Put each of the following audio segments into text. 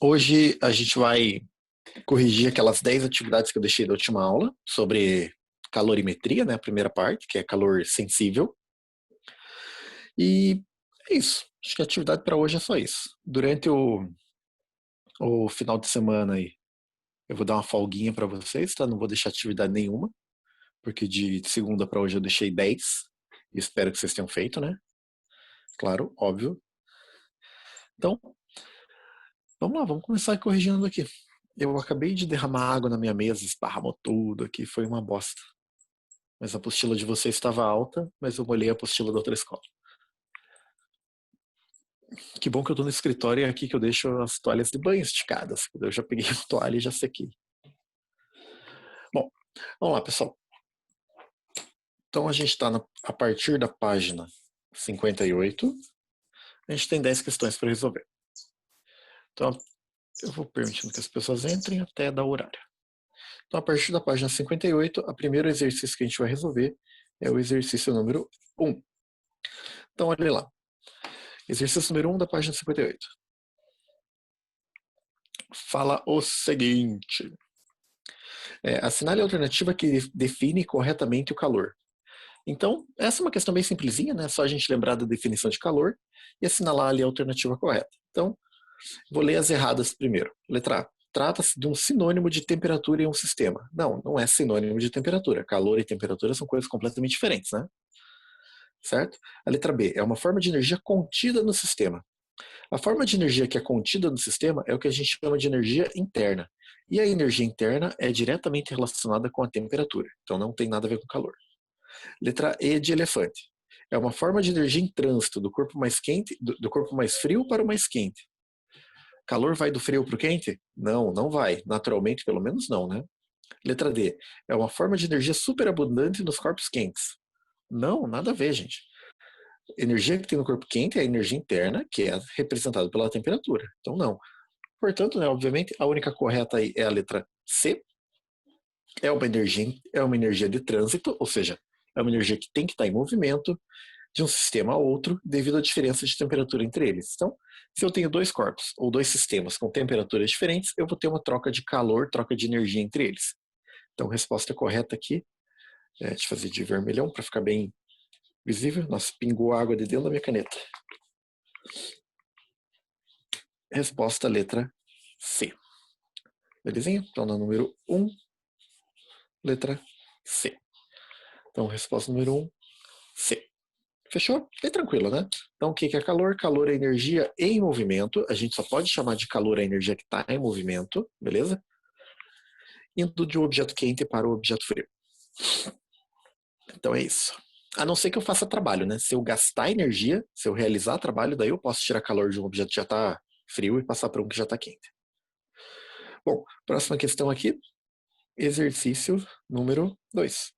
Hoje a gente vai corrigir aquelas 10 atividades que eu deixei da última aula sobre calorimetria, né? A primeira parte, que é calor sensível. E é isso. Acho que a atividade para hoje é só isso. Durante o final de semana aí, eu vou dar uma folguinha para vocês, tá? Não vou deixar atividade nenhuma, porque de segunda para hoje eu deixei 10. E espero que vocês tenham feito, né? Claro, óbvio. Então, vamos lá, vamos começar corrigindo aqui. Eu acabei de derramar água na minha mesa, esparramou tudo aqui, foi uma bosta. Mas a apostila de vocês estava alta, mas eu molhei a apostila da outra escola. Que bom que eu tô no escritório e é aqui que eu deixo as toalhas de banho esticadas. Eu já peguei a toalha e já sequei. Bom, vamos lá, pessoal. Então a gente está a partir da página 58. A gente tem 10 questões para resolver. Então eu vou permitindo que as pessoas entrem até dar o horário. Então a partir da página 58, o primeiro exercício que a gente vai resolver é o exercício número 1. Então olha lá. Exercício número 1 da página 58. Fala o seguinte. Assinale a alternativa que define corretamente o calor. Então, essa é uma questão bem simplesinha, né? Só a gente lembrar da definição de calor e assinalar ali a alternativa correta. Então, vou ler as erradas primeiro. Letra A. Trata-se de um sinônimo de temperatura em um sistema. Não, não é sinônimo de temperatura. Calor e temperatura são coisas completamente diferentes, né? Certo? A letra B. É uma forma de energia contida no sistema. A forma de energia que é contida no sistema é o que a gente chama de energia interna. E a energia interna é diretamente relacionada com a temperatura. Então não tem nada a ver com calor. Letra E de elefante. É uma forma de energia em trânsito do corpo mais quente, do corpo mais frio para o mais quente. Calor vai do frio para o quente? Não, não vai. Naturalmente, pelo menos não, né? Letra D. É uma forma de energia superabundante nos corpos quentes. Não, nada a ver, gente. Energia que tem no corpo quente é a energia interna, que é representada pela temperatura. Então, não. Portanto, né, obviamente, a única correta aí é a letra C. É uma energia de trânsito, ou seja, é uma energia que tem que estar em movimento de um sistema a outro devido à diferença de temperatura entre eles. Então, se eu tenho dois corpos ou dois sistemas com temperaturas diferentes, eu vou ter uma troca de calor, troca de energia entre eles. Então, a resposta correta aqui, deixa eu fazer de vermelhão para ficar bem visível. Nossa, pingou água de dentro da minha caneta. Resposta letra C. Belezinha? Então, na número 1, letra C. Então, resposta número 1, C. Fechou? Bem tranquilo, né? Então, o que é calor? Calor é energia em movimento. A gente só pode chamar de calor a energia que está em movimento, beleza? Indo de um objeto quente para o objeto frio. Então é isso. A não ser que eu faça trabalho, né? Se eu gastar energia, se eu realizar trabalho, daí eu posso tirar calor de um objeto que já está frio e passar para um que já está quente. Bom, próxima questão aqui. Exercício número 2.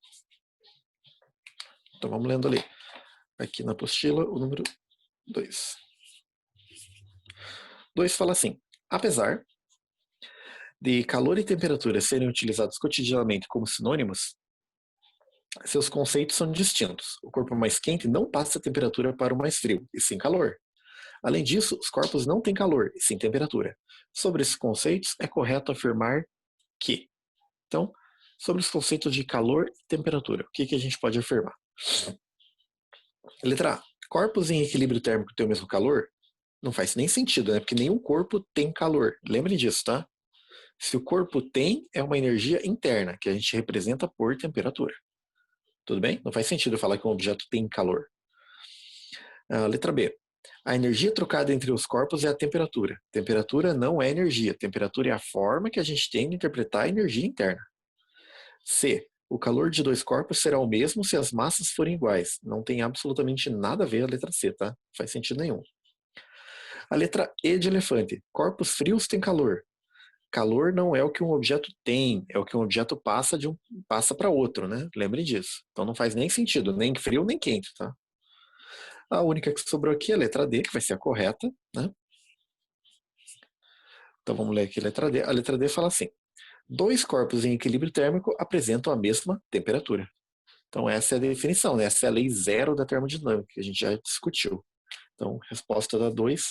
Então vamos lendo ali. Aqui na apostila, o número 2. 2 fala assim: apesar de calor e temperatura serem utilizados cotidianamente como sinônimos, seus conceitos são distintos. O corpo mais quente não passa temperatura para o mais frio, e sim calor. Além disso, os corpos não têm calor, e sim temperatura. Sobre esses conceitos, é correto afirmar que. Então, sobre os conceitos de calor e temperatura, o que a gente pode afirmar? Letra A. Corpos em equilíbrio térmico têm o mesmo calor? Não faz nem sentido, né? Porque nenhum corpo tem calor. Lembrem disso, tá? Se o corpo tem, é uma energia interna, que a gente representa por temperatura. Tudo bem? Não faz sentido falar que um objeto tem calor. Letra B. A energia trocada entre os corpos é a temperatura. Temperatura não é energia. Temperatura é a forma que a gente tem de interpretar a energia interna. C. O calor de dois corpos será o mesmo se as massas forem iguais. Não tem absolutamente nada a ver a letra C, tá? Não faz sentido nenhum. A letra E de elefante. Corpos frios têm calor. Calor não é o que um objeto tem, é o que um objeto passa para outro, né? Lembrem disso. Então não faz nem sentido, nem frio nem quente, tá? A única que sobrou aqui é a letra D, que vai ser a correta, né? Então vamos ler aqui a letra D. A letra D fala assim: dois corpos em equilíbrio térmico apresentam a mesma temperatura. Então essa é a definição, né? Essa é a lei zero da termodinâmica, que a gente já discutiu. Então, resposta da 2,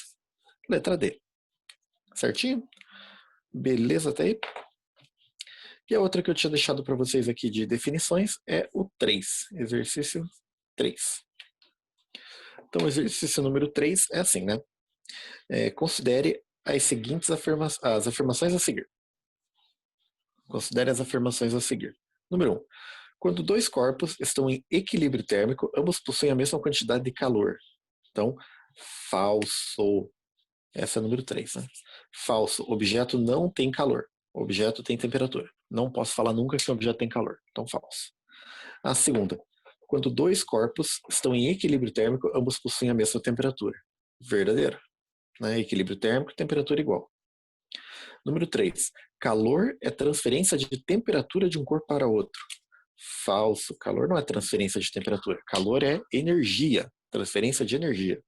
letra D. Certinho? Beleza até aí? E a outra que eu tinha deixado para vocês aqui de definições é o 3, exercício 3. Então, o exercício número 3 é assim, né? Considere as seguintes as afirmações a seguir. Considere as afirmações a seguir. Número 1. Quando dois corpos estão em equilíbrio térmico, ambos possuem a mesma quantidade de calor. Então, falso. Essa é o número 3, né? Falso. Objeto não tem calor. Objeto tem temperatura. Não posso falar nunca que o objeto tem calor. Então, falso. A segunda. Quando dois corpos estão em equilíbrio térmico, ambos possuem a mesma temperatura. Verdadeiro. Né? Equilíbrio térmico, temperatura igual. Número 3. Calor é transferência de temperatura de um corpo para outro. Falso. Calor não é transferência de temperatura. Calor é energia. Transferência de energia.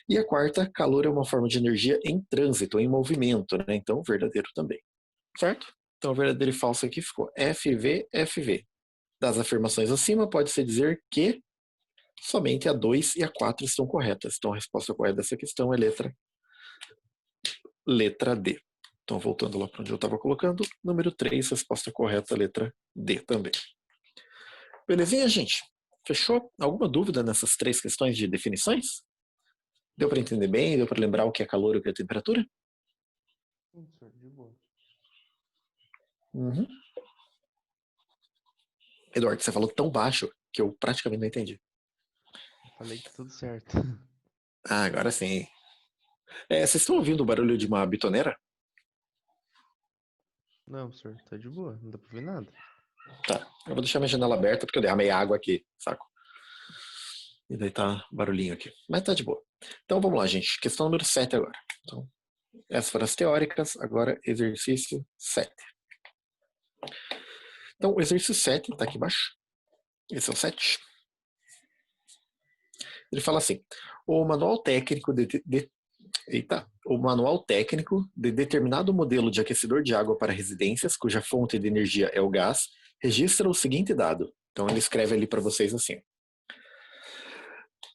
E a quarta, calor é uma forma de energia em trânsito, em movimento, né? Então, verdadeiro também. Certo? Então, verdadeiro e falso aqui ficou FV, FV. Das afirmações acima, pode-se dizer que somente a 2 e a 4 estão corretas. Então, a resposta correta dessa questão é letra D. Então, voltando lá para onde eu estava colocando, número 3, resposta correta, letra D também. Belezinha, gente? Fechou? Alguma dúvida nessas 3 questões de definições? Deu para entender bem? Deu para lembrar o que é calor e o que é temperatura? Sim, senhor, de boa. Uhum. Eduardo, você falou tão baixo que eu praticamente não entendi. Falei que tudo certo. Ah, agora sim. Vocês estão ouvindo o barulho de uma bitoneira? Não, senhor, tá de boa, não dá pra ver nada. Tá, eu vou deixar minha janela aberta porque eu derramei água aqui, saco? E daí tá barulhinho aqui. Mas tá de boa. Então vamos lá, gente. Questão número 7 agora. Então, essas foram as teóricas, agora exercício 7. Então, o exercício 7 tá aqui embaixo. Esse é o 7. Ele fala assim: o manual técnico o manual técnico de determinado modelo de aquecedor de água para residências, cuja fonte de energia é o gás, registra o seguinte dado. Então ele escreve ali para vocês assim: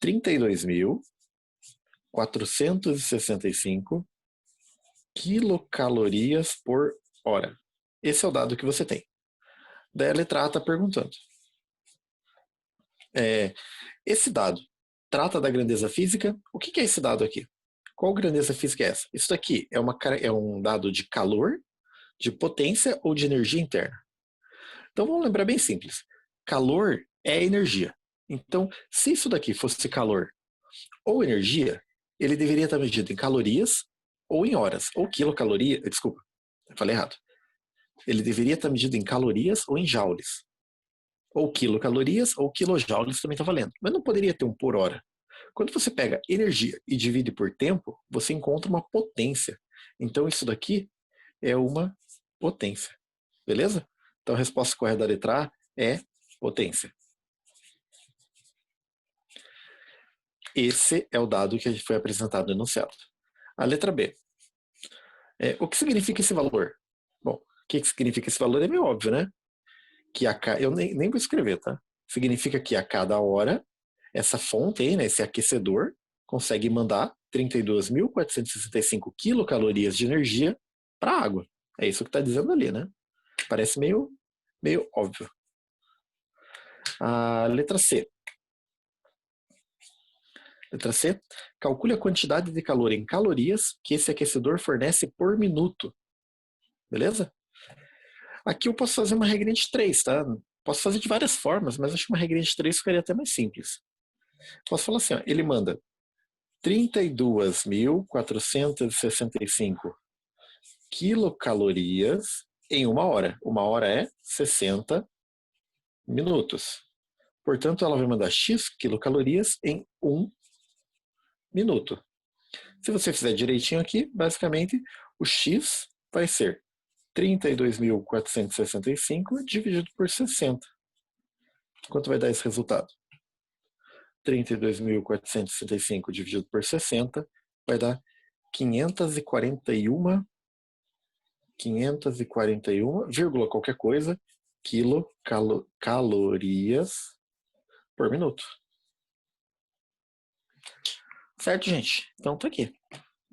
32.465 quilocalorias por hora. Esse é o dado que você tem. Daí a letra A está perguntando: esse dado trata da grandeza física? O que é esse dado aqui? Qual grandeza física é essa? Isso daqui é um dado de calor, de potência ou de energia interna? Então vamos lembrar bem simples. Calor é energia. Então, se isso daqui fosse calor ou energia, ele deveria estar medido em calorias ou em horas, ou quilocaloria, desculpa, falei errado. Ele deveria estar medido em calorias ou em joules. Ou quilocalorias ou quilojoules também está valendo. Mas não poderia ter um por hora. Quando você pega energia e divide por tempo, você encontra uma potência. Então isso daqui é uma potência. Beleza? Então a resposta correta da letra A é potência. Esse é o dado que foi apresentado no enunciado. A letra B. O que significa esse valor? Bom, o que significa esse valor é meio óbvio, né? Que eu nem vou escrever, tá? Significa que a cada hora, essa fonte aí, né, esse aquecedor, consegue mandar 32.465 quilocalorias de energia para a água. É isso que está dizendo ali, né? Parece meio óbvio. A letra C. Letra C. Calcule a quantidade de calor em calorias que esse aquecedor fornece por minuto. Beleza? Aqui eu posso fazer uma regrinha de 3, tá? Posso fazer de várias formas, mas acho que uma regrinha de 3 ficaria até mais simples. Posso falar assim, ó, ele manda 32.465 quilocalorias em uma hora. Uma hora é 60 minutos. Portanto, ela vai mandar X quilocalorias em 1 minuto. Se você fizer direitinho aqui, basicamente, o X vai ser 32.465 dividido por 60. Quanto vai dar esse resultado? 32.465 dividido por 60 vai dar 541, vírgula qualquer coisa, quilocalorias por minuto. Certo, gente? Então tá aqui.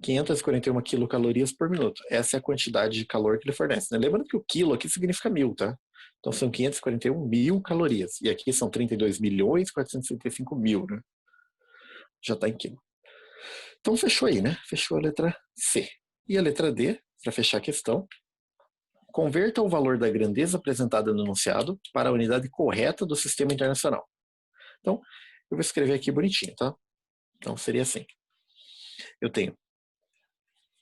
541 quilocalorias por minuto. Essa é a quantidade de calor que ele fornece, né? Lembrando que o quilo aqui significa 1000, tá? Então são 541 mil calorias. E aqui são 32.465.000, né? Já está em quilo. Então fechou aí, né? Fechou a letra C. E a letra D, para fechar a questão, converta o valor da grandeza apresentada no enunciado para a unidade correta do sistema internacional. Então, eu vou escrever aqui bonitinho, tá? Então seria assim. Eu tenho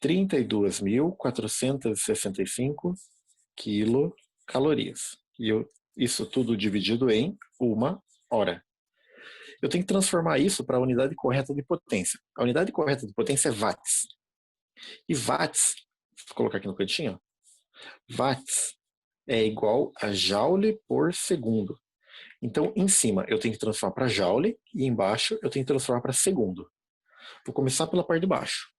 32.465 quilocalorias. E isso tudo dividido em 1 hora. Eu tenho que transformar isso para a unidade correta de potência. A unidade correta de potência é watts. E watts, vou colocar aqui no cantinho, watts é igual a joule por segundo. Então, em cima eu tenho que transformar para joule e embaixo eu tenho que transformar para segundo. Vou começar pela parte de baixo.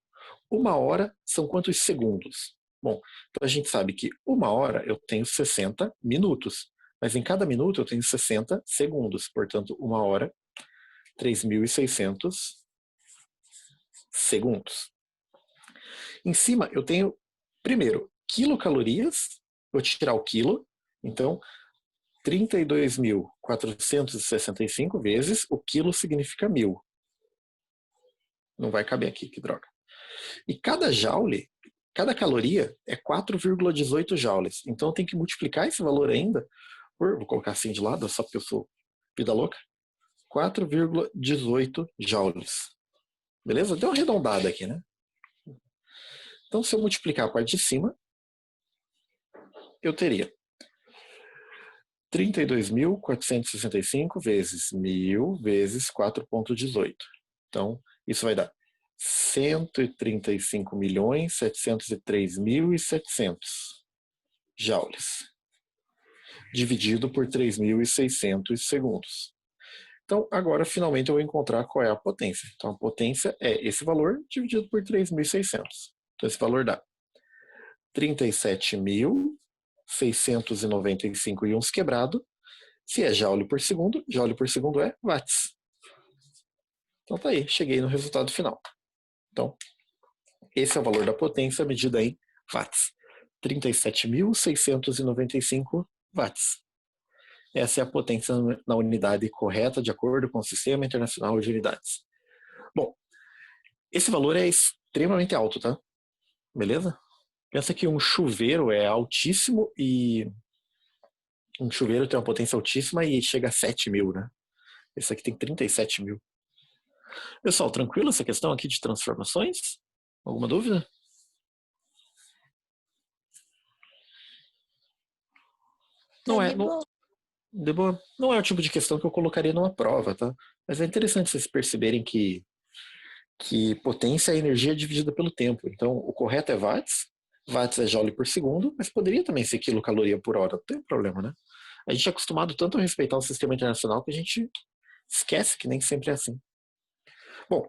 1 hora são quantos segundos? Bom, então a gente sabe que 1 hora eu tenho 60 minutos, mas em cada minuto eu tenho 60 segundos. Portanto, 1 hora, 3.600 segundos. Em cima eu tenho, primeiro, quilocalorias, vou tirar o quilo, então 32.465 vezes, o quilo significa 1000. Não vai caber aqui, que droga. E cada joule, cada caloria é 4,18 joules. Então eu tenho que multiplicar esse valor ainda por, vou colocar assim de lado, só porque eu sou vida louca, 4,18 joules. Beleza? Deu uma arredondada aqui, né? Então se eu multiplicar a parte de cima, eu teria 32.465 vezes 1000 vezes 4,18. Então, isso vai dar 135.703.700 joules, dividido por 3.600 segundos. Então, agora, finalmente, eu vou encontrar qual é a potência. Então, a potência é esse valor dividido por 3.600. Então, esse valor dá 37.695 e uns quebrado. Se é joule por segundo é watts. Então tá aí, cheguei no resultado final. Então, esse é o valor da potência medida em watts. 37.695 watts. Essa é a potência na unidade correta, de acordo com o Sistema Internacional de Unidades. Bom, esse valor é extremamente alto, tá? Beleza? Pensa que um chuveiro é altíssimo e um chuveiro tem uma potência altíssima e chega a 7.000, né? Esse aqui tem 37.000. Pessoal, tranquilo essa questão aqui de transformações? Alguma dúvida? Não é, de boa. Não é o tipo de questão que eu colocaria numa prova, tá? Mas é interessante vocês perceberem que potência é energia dividida pelo tempo. Então, o correto é watts, watts é joule por segundo, mas poderia também ser quilocaloria por hora, não tem problema, né? A gente é acostumado tanto a respeitar o sistema internacional que a gente esquece que nem sempre é assim. Bom,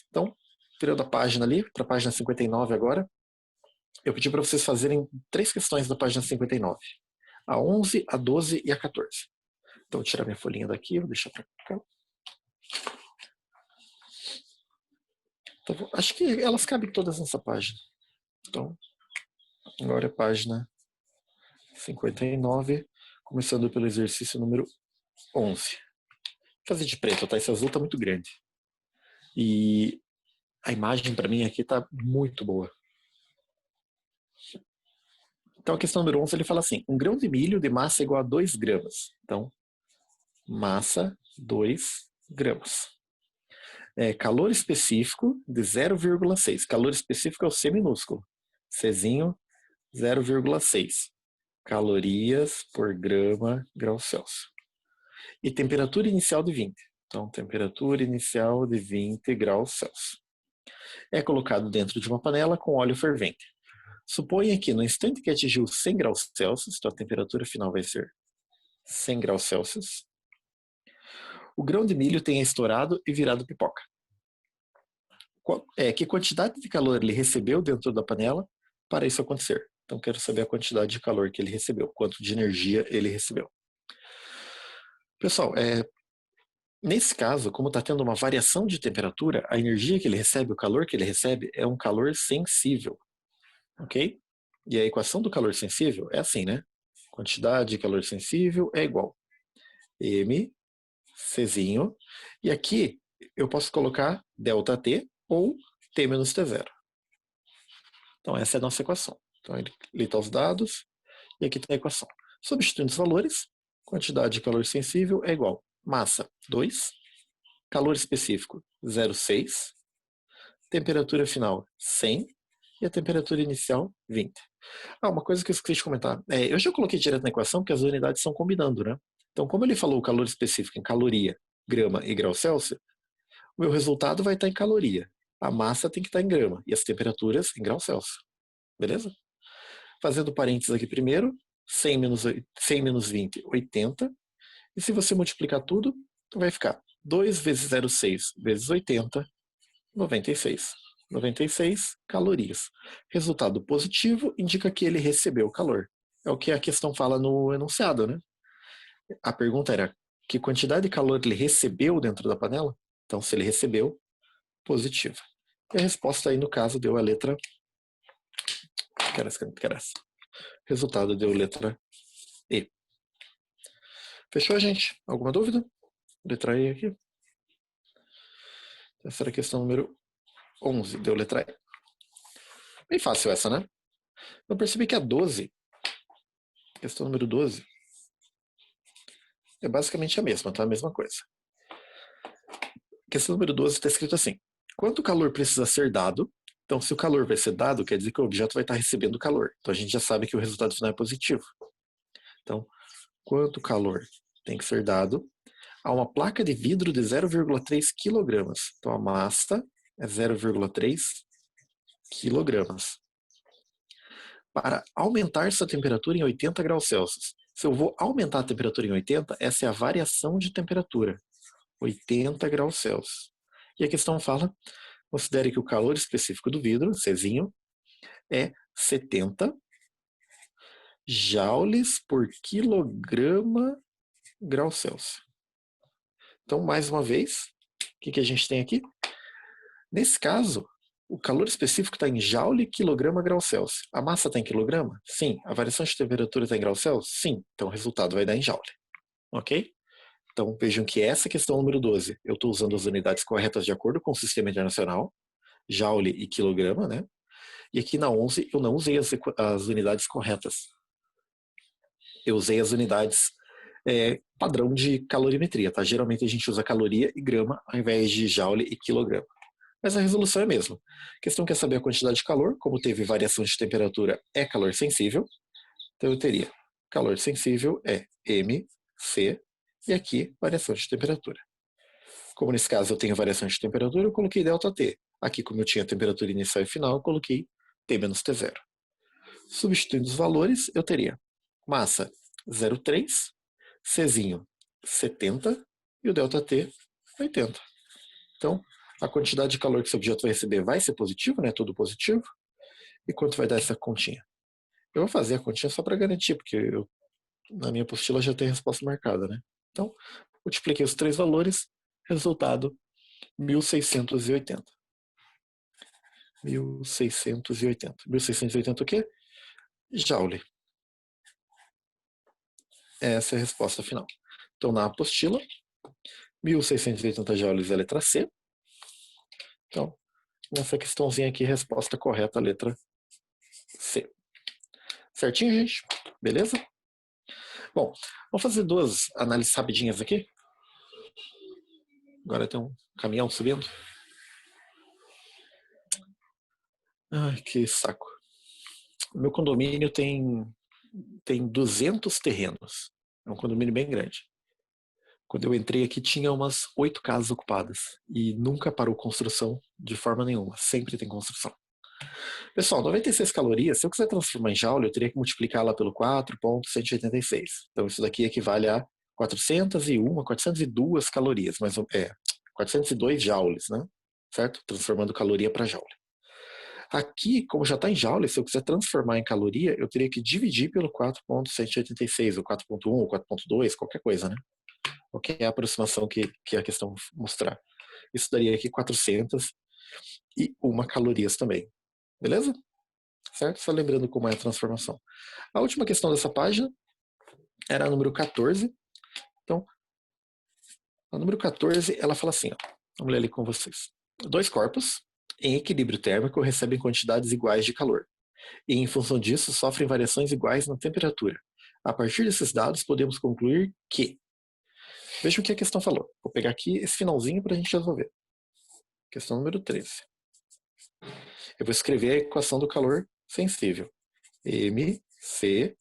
então, virando a página ali, para a página 59 agora, eu pedi para vocês fazerem 3 questões da página 59. A 11, a 12 e a 14. Então, vou tirar minha folhinha daqui, vou deixar para cá. Então, acho que elas cabem todas nessa página. Então, agora é a página 59, começando pelo exercício número 11. Vou fazer de preto, tá? Esse azul tá muito grande. E a imagem para mim aqui tá muito boa. Então a questão número 11 ele fala assim: um grão de milho de massa igual a 2 gramas. Então, massa 2 gramas. Calor específico de 0,6. Calor específico é o C minúsculo. Czinho 0,6 calorias por grama grau Celsius. E temperatura inicial de 20. Então, temperatura inicial de 20 graus Celsius. É colocado dentro de uma panela com óleo fervente. Suponha que no instante que atingiu 100 graus Celsius, então a temperatura final vai ser 100 graus Celsius, o grão de milho tenha estourado e virado pipoca. Que quantidade de calor ele recebeu dentro da panela para isso acontecer? Então, quero saber a quantidade de calor que ele recebeu, quanto de energia ele recebeu. Pessoal, Nesse caso, como está tendo uma variação de temperatura, a energia que ele recebe, o calor que ele recebe, é um calor sensível. Ok? E a equação do calor sensível é assim, né? Quantidade de calor sensível é igual M, Czinho, e aqui eu posso colocar ΔT ou T menos T0. Então essa é a nossa equação. Então ele está os dados e aqui está a equação. Substituindo os valores, quantidade de calor sensível é igual massa 2, calor específico 0,6, temperatura final 100 e a temperatura inicial 20. Uma coisa que eu esqueci de comentar. Eu já coloquei direto na equação porque as unidades estão combinando, né? Então, como ele falou o calor específico em caloria, grama e grau Celsius, o meu resultado vai estar em caloria. A massa tem que estar em grama e as temperaturas em grau Celsius. Beleza? Fazendo parênteses aqui primeiro, 100 menos 20, 80. E se você multiplicar tudo, vai ficar 2 vezes 0,6 vezes 80, 96. 96 calorias. Resultado positivo indica que ele recebeu calor. É o que a questão fala no enunciado, né? A pergunta era que quantidade de calor ele recebeu dentro da panela? Então, se ele recebeu, positivo. E a resposta aí, no caso, deu a letra... Resultado deu letra E. Fechou, gente? Alguma dúvida? Letra E aqui. Essa era a questão número 11, deu letra E. Bem fácil essa, né? Eu percebi que a 12, questão número 12, é basicamente a mesma, tá? A mesma coisa. Questão número 12 está escrito assim: quanto calor precisa ser dado? Então, se o calor vai ser dado, quer dizer que o objeto vai estar recebendo calor. Então, a gente já sabe que o resultado final é positivo. Então, quanto calor tem que ser dado a uma placa de vidro de 0,3 kg. Então, a massa é 0,3 kg. Para aumentar sua temperatura em 80 graus Celsius. Se eu vou aumentar a temperatura em 80, essa é a variação de temperatura. 80 graus Celsius. E a questão fala, considere que o calor específico do vidro, Czinho, é 70 joules por quilograma grau Celsius. Então, mais uma vez, o que a gente tem aqui? Nesse caso, o calor específico está em joule quilograma grau Celsius. A massa está em quilograma? Sim. A variação de temperatura está em grau Celsius? Sim. Então, o resultado vai dar em joule. Ok? Então, vejam que essa questão número 12, eu estou usando as unidades corretas de acordo com o sistema internacional, joule e quilograma, né? E aqui na 11 eu não usei as unidades corretas. Eu usei as unidades padrão de calorimetria, tá? Geralmente a gente usa caloria e grama ao invés de joule e quilograma. Mas a resolução é a mesma. A questão quer saber a quantidade de calor, como teve variação de temperatura, é calor sensível. Então eu teria calor sensível é M, C, e aqui variação de temperatura. Como nesse caso eu tenho variação de temperatura, eu coloquei ΔT. Aqui, como eu tinha temperatura inicial e final, eu coloquei T menos T0. Substituindo os valores, eu teria massa 0,3, Czinho 70 e o ΔT 80. Então, a quantidade de calor que esse objeto vai receber vai ser positivo, né? Tudo positivo. E quanto vai dar essa continha? Eu vou fazer a continha só para garantir, porque na minha apostila já tem a resposta marcada, né? Então, multipliquei os três valores, resultado 1680. 1680. 1680 o quê? Joule. Essa é a resposta final. Então, na apostila, 1680 joules é a letra C. Então, nessa questãozinha aqui, resposta correta, a letra C. Certinho, gente? Beleza? Bom, vamos fazer duas análises rapidinhas aqui. Agora tem um caminhão subindo. Ai, que saco. O meu condomínio tem 200 terrenos. É um condomínio bem grande. Quando eu entrei aqui, tinha umas 8 casas ocupadas. E nunca parou construção de forma nenhuma. Sempre tem construção. Pessoal, 96 calorias, se eu quiser transformar em joule, eu teria que multiplicá-la pelo 4,186. Então, isso daqui equivale a 402 calorias, mas 402 joules, né? Certo? Transformando caloria para joule. Aqui, como já está em joule, se eu quiser transformar em caloria, eu teria que dividir pelo 4,186, ou 4,1, ou 4,2, qualquer coisa, né? Qual que é a aproximação que a questão mostrar? Isso daria aqui 401 calorias também. Beleza? Certo? Só lembrando como é a transformação. A última questão dessa página era a número 14. Então, a número 14, ela fala assim, ó, vamos ler ali com vocês. Dois corpos, em equilíbrio térmico, recebem quantidades iguais de calor. E, em função disso, sofrem variações iguais na temperatura. A partir desses dados, podemos concluir que... Vejam o que a questão falou. Vou pegar aqui esse finalzinho para a gente resolver. Questão número 13. Eu vou escrever a equação do calor sensível. MC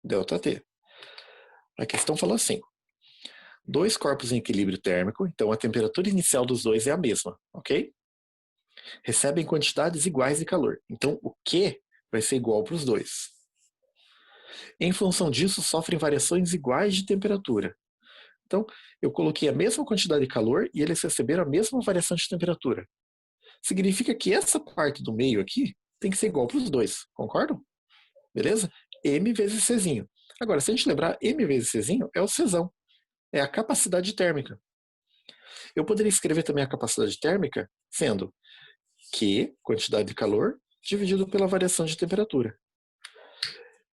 ΔT. A questão falou assim. Dois corpos em equilíbrio térmico, então a temperatura inicial dos dois é a mesma, ok? Recebem quantidades iguais de calor. Então, o Q vai ser igual para os dois. Em função disso, sofrem variações iguais de temperatura. Então, eu coloquei a mesma quantidade de calor e eles receberam a mesma variação de temperatura. Significa que essa parte do meio aqui tem que ser igual para os dois, concordam? Beleza? M vezes Czinho. Agora, se a gente lembrar, M vezes Czinho é o Czão. É a capacidade térmica. Eu poderia escrever também a capacidade térmica sendo Q, quantidade de calor, dividido pela variação de temperatura.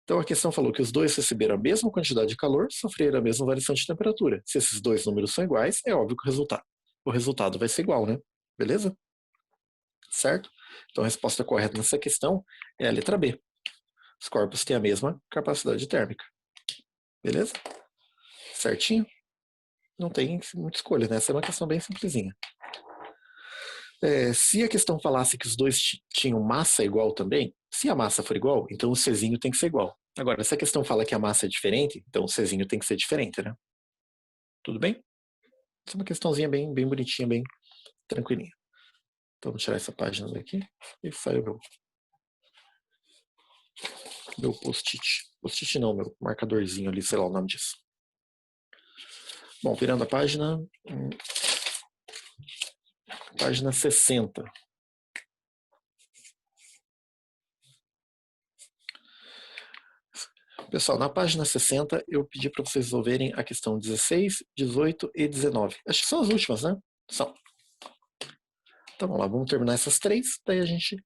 Então a questão falou que os dois receberam a mesma quantidade de calor, sofreram a mesma variação de temperatura. Se esses dois números são iguais, é óbvio que o resultado vai ser igual, né? Beleza? Certo? Então a resposta correta nessa questão é a letra B. Os corpos têm a mesma capacidade térmica. Beleza? Certinho? Não tem muita escolha, né? Essa é uma questão bem simplesinha. Se a questão falasse que os dois tinham massa igual também, se a massa for igual, então o Czinho tem que ser igual. Agora, se a questão fala que a massa é diferente, então o Czinho tem que ser diferente, né? Tudo bem? Essa é uma questãozinha bem, bem bonitinha, bem tranquilinha. Então, vamos tirar essa página daqui e saiu meu post-it. Post-it não, meu marcadorzinho ali, sei lá o nome disso. Bom, virando a página... Página 60. Pessoal, na página 60 eu pedi para vocês resolverem a questão 16, 18 e 19. Acho que são as últimas, né? São. Então vamos lá, vamos terminar essas três, daí a gente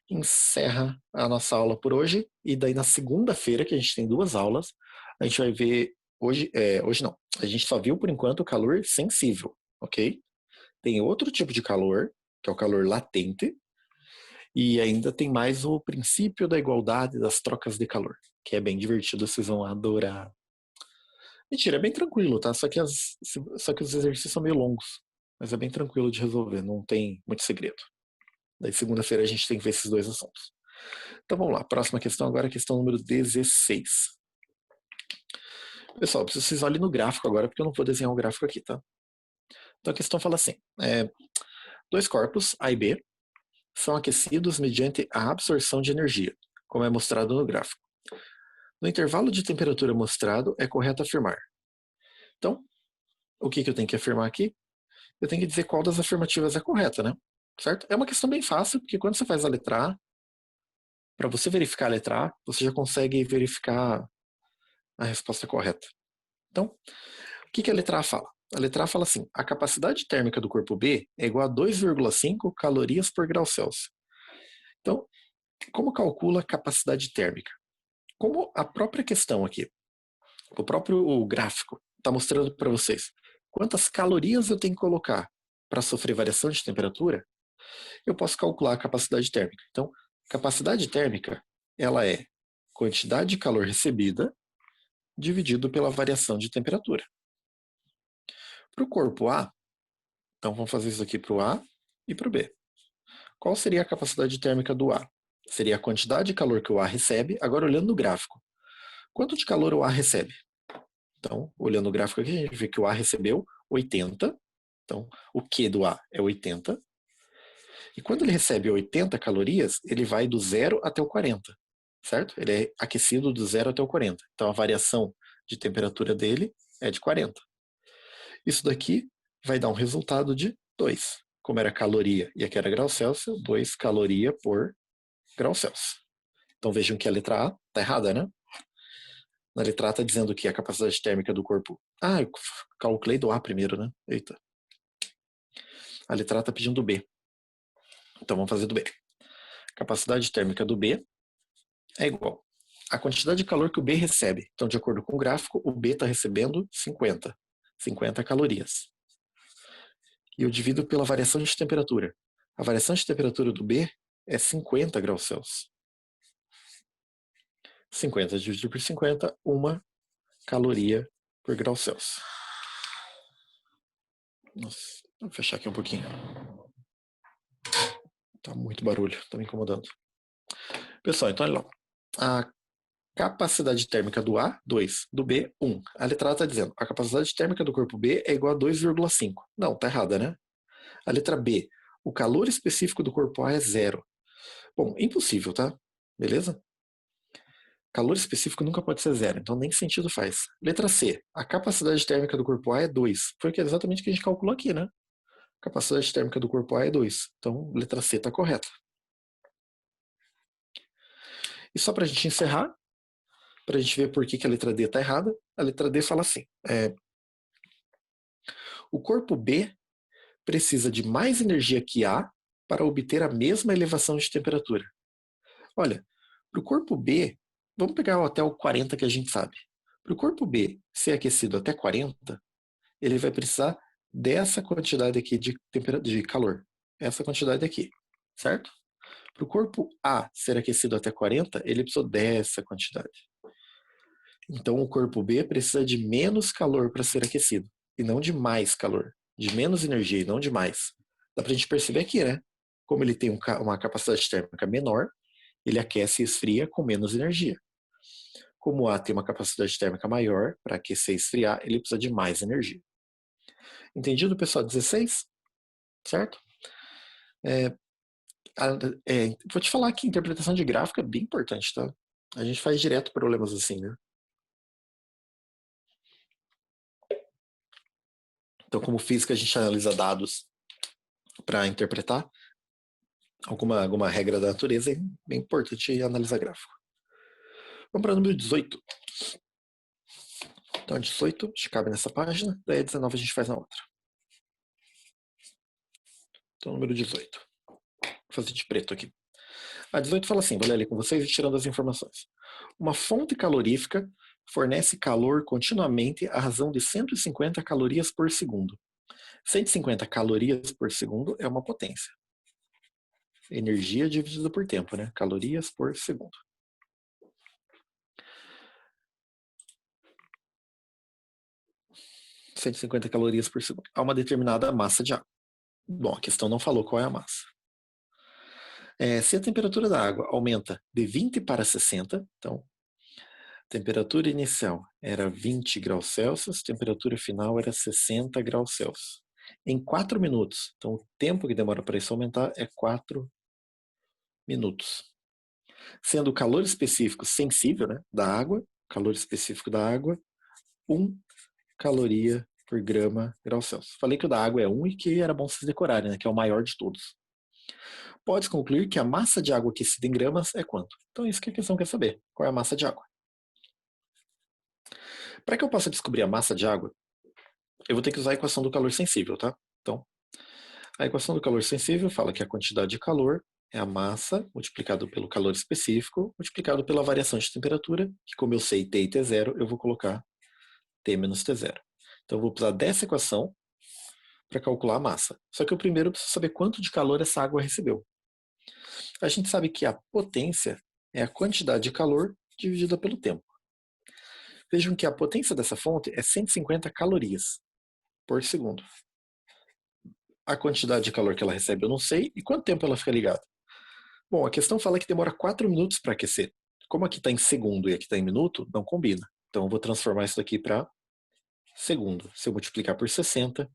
encerra a nossa aula por hoje, e daí na segunda-feira, que a gente tem duas aulas, a gente vai ver, hoje não, a gente só viu por enquanto o calor sensível, ok? Tem outro tipo de calor, que é o calor latente, e ainda tem mais o princípio da igualdade das trocas de calor, que é bem divertido, vocês vão adorar. Mentira, é bem tranquilo, tá? Só que os exercícios são meio longos, mas é bem tranquilo de resolver, não tem muito segredo. Daí segunda-feira a gente tem que ver esses dois assuntos. Então vamos lá, próxima questão agora, questão número 16. Pessoal, preciso que vocês olhem no gráfico agora, porque eu não vou desenhar o gráfico aqui, tá? Então a questão fala assim, dois corpos, A e B, são aquecidos mediante a absorção de energia, como é mostrado no gráfico. No intervalo de temperatura mostrado, é correto afirmar. Então, o que eu tenho que afirmar aqui? Eu tenho que dizer qual das afirmativas é correta, né? Certo? É uma questão bem fácil, porque quando você faz a letra A, para você verificar a letra A, você já consegue verificar a resposta correta. Então, o que a letra A fala? A letra A fala assim, a capacidade térmica do corpo B é igual a 2,5 calorias por grau Celsius. Então, como calcula a capacidade térmica? Como a própria questão aqui, o próprio gráfico está mostrando para vocês quantas calorias eu tenho que colocar para sofrer variação de temperatura, eu posso calcular a capacidade térmica. Então, capacidade térmica, ela é quantidade de calor recebida dividido pela variação de temperatura. Para o corpo A, então vamos fazer isso aqui para o A e para o B. Qual seria a capacidade térmica do A? Seria a quantidade de calor que o A recebe, agora olhando no gráfico. Quanto de calor o A recebe? Então, olhando o gráfico aqui, a gente vê que o A recebeu 80. Então, o Q do A é 80. E quando ele recebe 80 calorias, ele vai do 0 até o 40, certo? Ele é aquecido do 0 até o 40. Então, a variação de temperatura dele é de 40. Isso daqui vai dar um resultado de 2. Como era caloria e aqui era grau Celsius, 2 caloria por grau Celsius. Então, vejam que a letra A está errada, né? Na letra A está dizendo que a capacidade térmica do corpo... Ah, eu calculei do A primeiro, né? Eita. A letra A está pedindo do B. Então vamos fazer do B. Capacidade térmica do B é igual à quantidade de calor que o B recebe. Então, de acordo com o gráfico, o B está recebendo 50 calorias. E eu divido pela variação de temperatura. A variação de temperatura do B é 50 graus Celsius. 50 dividido por 50, 1 caloria por grau Celsius. Nossa, vou fechar aqui um pouquinho. Tá muito barulho, tá me incomodando. Pessoal, então olha lá. A capacidade térmica do A, 2. Do B, 1. A letra A está dizendo a capacidade térmica do corpo B é igual a 2,5. Não, tá errada, né? A letra B, o calor específico do corpo A é 0. Bom, impossível, tá? Beleza? Calor específico nunca pode ser 0, então nem sentido faz. Letra C, a capacidade térmica do corpo A é 2. Foi exatamente o que a gente calculou aqui, né? A capacidade térmica do corpo A é 2. Então, letra C está correta. E só para a gente encerrar, para a gente ver por que a letra D está errada, a letra D fala assim, o corpo B precisa de mais energia que A para obter a mesma elevação de temperatura. Olha, para o corpo B, vamos pegar até o 40 que a gente sabe. Para o corpo B ser aquecido até 40, ele vai precisar dessa quantidade aqui de calor. Essa quantidade aqui, certo? Para o corpo A ser aquecido até 40, ele precisou dessa quantidade. Então, o corpo B precisa de menos calor para ser aquecido, e não de mais calor. De menos energia e não de mais. Dá para a gente perceber aqui, né? Como ele tem uma capacidade térmica menor, ele aquece e esfria com menos energia. Como o A tem uma capacidade térmica maior, para aquecer e esfriar, ele precisa de mais energia. Entendido, pessoal? 16? Certo? Vou te falar que interpretação de gráfico é bem importante, tá? A gente faz direto problemas assim, né? Então, como física, a gente analisa dados para interpretar alguma regra da natureza, é bem importante analisar gráfico. Vamos para o número 18. Então, 18, acho que cabe nessa página, daí a 19 a gente faz na outra. Então, número 18. Vou fazer de preto aqui. A 18 fala assim, vou ler ali com vocês e tirando as informações. Uma fonte calorífica fornece calor continuamente à razão de 150 calorias por segundo. 150 calorias por segundo é uma potência. Energia dividida por tempo, né? Calorias por segundo. – 150 calorias por segundo. A uma determinada massa de água. Bom, a questão não falou qual é a massa. Se a temperatura da água aumenta de 20 para 60, então, temperatura inicial era 20 graus Celsius, temperatura final era 60 graus Celsius. Em 4 minutos, então o tempo que demora para isso aumentar é 4 minutos. Sendo o calor específico sensível, né, da água, calor específico da água, 1 caloria por grama grau Celsius. Falei que o da água é 1 e que era bom vocês decorarem, né, que é o maior de todos. Pode concluir que a massa de água aquecida em gramas é quanto? Então é isso que a questão quer saber. Qual é a massa de água? Para que eu possa descobrir a massa de água, eu vou ter que usar a equação do calor sensível, tá? Então, a equação do calor sensível fala que a quantidade de calor é a massa multiplicado pelo calor específico, multiplicado pela variação de temperatura, que como eu sei T e T0, eu vou colocar T menos T0. Então eu vou precisar dessa equação para calcular a massa. Só que eu primeiro preciso saber quanto de calor essa água recebeu. A gente sabe que a potência é a quantidade de calor dividida pelo tempo. Vejam que a potência dessa fonte é 150 calorias por segundo. A quantidade de calor que ela recebe eu não sei, e quanto tempo ela fica ligada? Bom, a questão fala que demora 4 minutos para aquecer. Como aqui está em segundo e aqui está em minuto, não combina. Então eu vou transformar isso daqui para segundo. Se eu multiplicar por 60,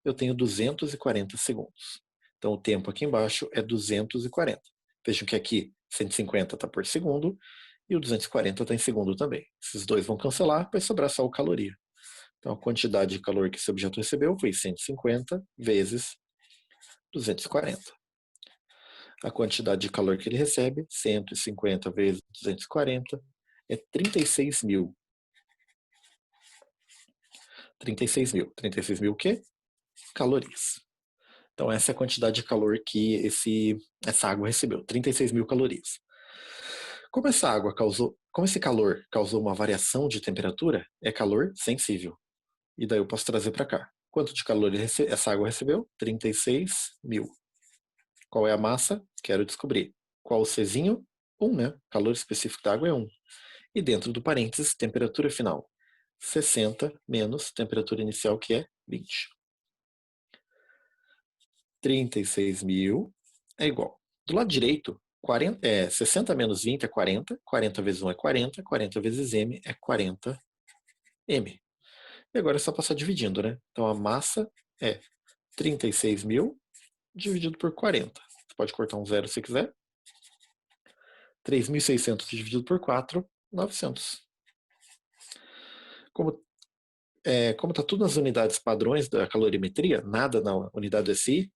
eu tenho 240 segundos. Então o tempo aqui embaixo é 240. Vejam que aqui 150 está por segundo e o 240 está em segundo também. Esses dois vão cancelar, vai sobrar só o caloria. Então a quantidade de calor que esse objeto recebeu foi 150 vezes 240. A quantidade de calor que ele recebe, 150 vezes 240, é 36.000 36 mil. 36 mil o quê? Calorias. Então, essa é a quantidade de calor que essa água recebeu, 36 mil calorias. Como esse calor causou uma variação de temperatura, é calor sensível. E daí eu posso trazer para cá. Quanto de calor essa água recebeu? 36 mil. Qual é a massa? Quero descobrir. Qual o Czinho? 1, né? Calor específico da água é 1. E dentro do parênteses, temperatura final. 60 menos temperatura inicial, que é 20. 36 mil é igual. Do lado direito, 60 menos 20 é 40. 40 vezes 1 é 40. 40 vezes m é 40 m. E agora é só passar dividindo, né? Então a massa é 36 mil dividido por 40. Você pode cortar um zero se quiser. 3.600 dividido por 4, 900. Como está tudo nas unidades padrões da calorimetria, nada na unidade do SI,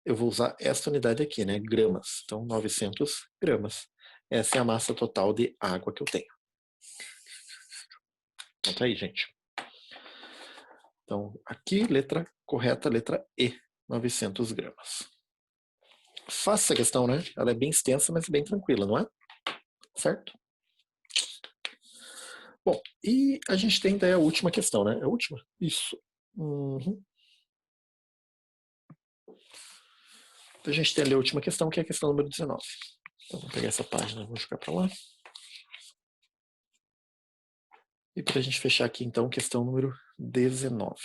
eu vou usar essa unidade aqui, né? Gramas. Então, 900 gramas. Essa é a massa total de água que eu tenho. Então, tá aí, gente. Então, aqui, letra correta, letra E, 900 gramas. Faça a questão, né? Ela é bem extensa, mas bem tranquila, não é? Certo? Bom, e a gente tem daí a última questão, né? É a última? Isso. Uhum. Então, a gente tem ali a última questão, que é a questão número 19. Então, vou pegar essa página, vou jogar para lá. E para a gente fechar aqui, então, questão número 19.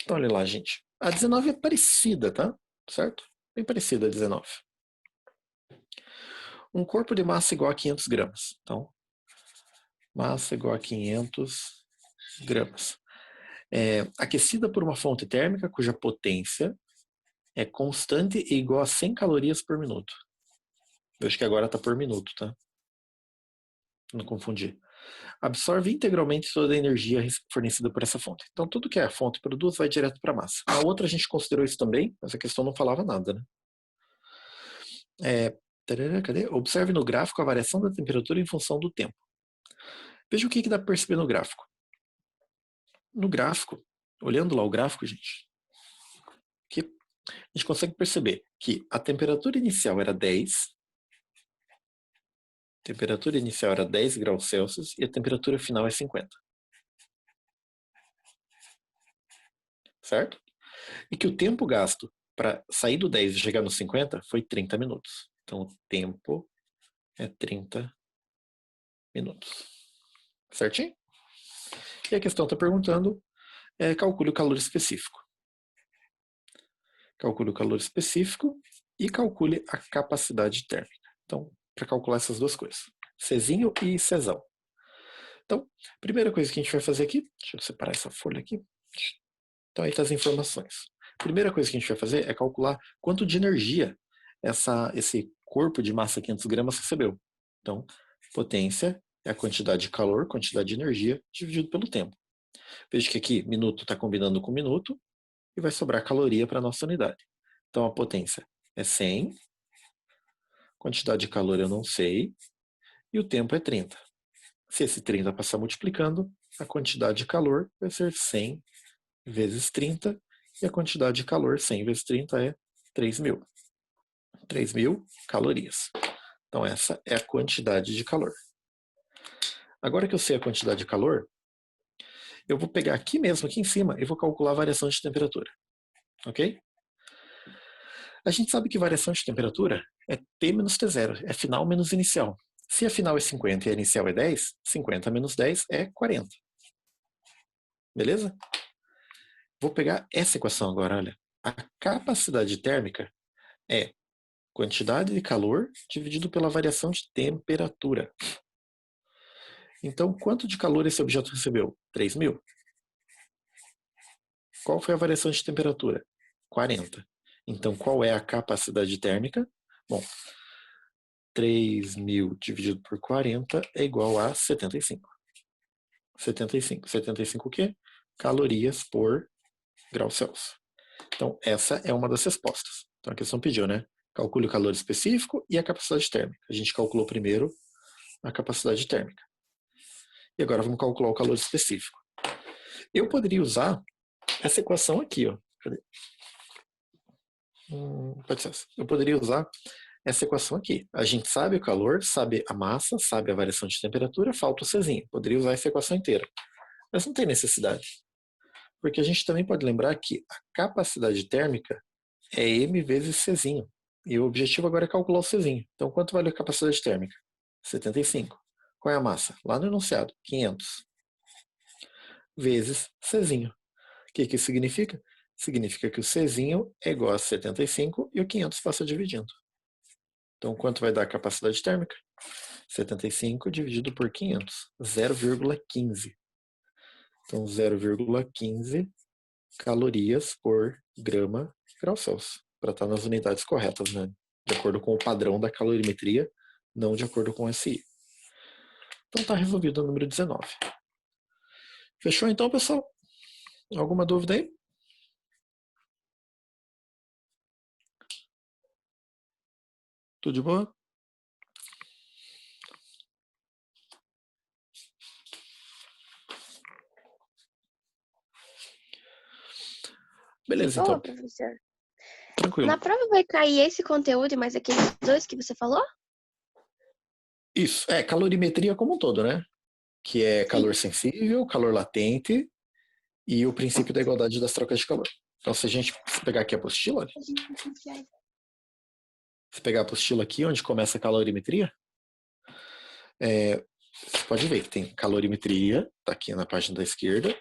Então, olha lá, gente. A 19 é parecida, tá? Certo? Bem parecida a 19. Um corpo de massa igual a 500 gramas. Então, massa igual a 500 gramas. Aquecida por uma fonte térmica cuja potência é constante e igual a 100 calorias por minuto. Eu acho que agora está por minuto, tá? Não confundir. Absorve integralmente toda a energia fornecida por essa fonte. Então, tudo que a fonte produz vai direto para a massa. A outra a gente considerou isso também, mas a questão não falava nada, né? Cadê? Observe no gráfico a variação da temperatura em função do tempo. Veja o que dá para perceber no gráfico. No gráfico, olhando lá o gráfico, gente, aqui, a gente consegue perceber que a temperatura inicial era 10, graus Celsius e a temperatura final é 50. Certo? E que o tempo gasto para sair do 10 e chegar no 50 foi 30 minutos. Então, o tempo é 30 minutos. Certinho? E a questão está perguntando, calcule o calor específico. Calcule o calor específico e calcule a capacidade térmica. Então, para calcular essas duas coisas. Czinho e Czão. Então, primeira coisa que a gente vai fazer aqui, deixa eu separar essa folha aqui. Então, aí está as informações. Primeira coisa que a gente vai fazer é calcular quanto de energia esse corpo de massa 500 gramas recebeu. Então, potência é a quantidade de calor, quantidade de energia, dividido pelo tempo. Veja que aqui, minuto está combinando com minuto, e vai sobrar caloria para a nossa unidade. Então, a potência é 100, quantidade de calor eu não sei, e o tempo é 30. Se esse 30 passar multiplicando, a quantidade de calor vai ser 100 vezes 30, e a quantidade de calor, 100 vezes 30, é 3.000. 3.000 calorias. Então, essa é a quantidade de calor. Agora que eu sei a quantidade de calor, eu vou pegar aqui mesmo, aqui em cima, e vou calcular a variação de temperatura. Ok? A gente sabe que variação de temperatura é T menos T0, é final menos inicial. Se a final é 50 e a inicial é 10, 50 menos 10 é 40. Beleza? Vou pegar essa equação agora, olha. A capacidade térmica é quantidade de calor dividido pela variação de temperatura. Então, quanto de calor esse objeto recebeu? 3.000. Qual foi a variação de temperatura? 40. Então, qual é a capacidade térmica? Bom, 3.000 dividido por 40 é igual a 75. 75. 75 o quê? Calorias por grau Celsius. Então, essa é uma das respostas. Então, a questão pediu, né? Calcule o calor específico e a capacidade térmica. A gente calculou primeiro a capacidade térmica. E agora vamos calcular o calor específico. Eu poderia usar essa equação aqui, ó. Cadê? Pode ser essa. Eu poderia usar essa equação aqui. A gente sabe o calor, sabe a massa, sabe a variação de temperatura, falta o Czinho. Poderia usar essa equação inteira. Mas não tem necessidade. Porque a gente também pode lembrar que a capacidade térmica é M vezes Czinho. E o objetivo agora é calcular o Czinho. Então, quanto vale a capacidade térmica? 75. Qual é a massa? Lá no enunciado, 500. Vezes Czinho. O que isso significa? Significa que o Czinho é igual a 75 e o 500 passa dividindo. Então, quanto vai dar a capacidade térmica? 75 dividido por 500, 0,15. Então, 0,15 calorias por grama grau Celsius, para estar nas unidades corretas, né? De acordo com o padrão da calorimetria, não de acordo com o SI. Então, está resolvido o número 19. Fechou então, pessoal? Alguma dúvida aí? Tudo de boa? Beleza, Boa, então. professor. Tranquilo. Na prova vai cair esse conteúdo e mais aqueles dois que você falou? Isso, calorimetria como um todo, né? Que é calor sensível, calor latente e o princípio da igualdade das trocas de calor. Então, se a gente pegar aqui a apostila, olha. Se pegar a apostila aqui, onde começa a calorimetria, você pode ver que tem calorimetria, tá aqui na página da esquerda.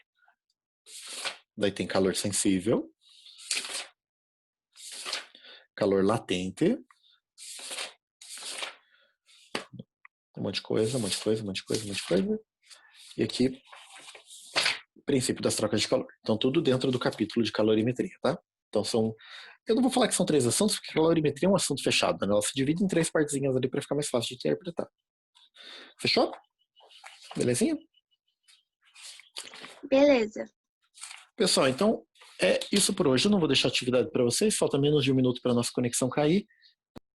Daí tem calor sensível, calor latente, um monte de coisa, um monte de coisa, um monte de coisa, um monte de coisa. E aqui, princípio das trocas de calor. Então, tudo dentro do capítulo de calorimetria, tá? Então, eu não vou falar que são 3 assuntos, porque calorimetria é um assunto fechado, né? Ela se divide em 3 partezinhas ali para ficar mais fácil de interpretar. Fechou? Belezinha? Beleza. Pessoal, então é isso por hoje. Eu não vou deixar atividade para vocês, falta menos de 1 minuto para a nossa conexão cair.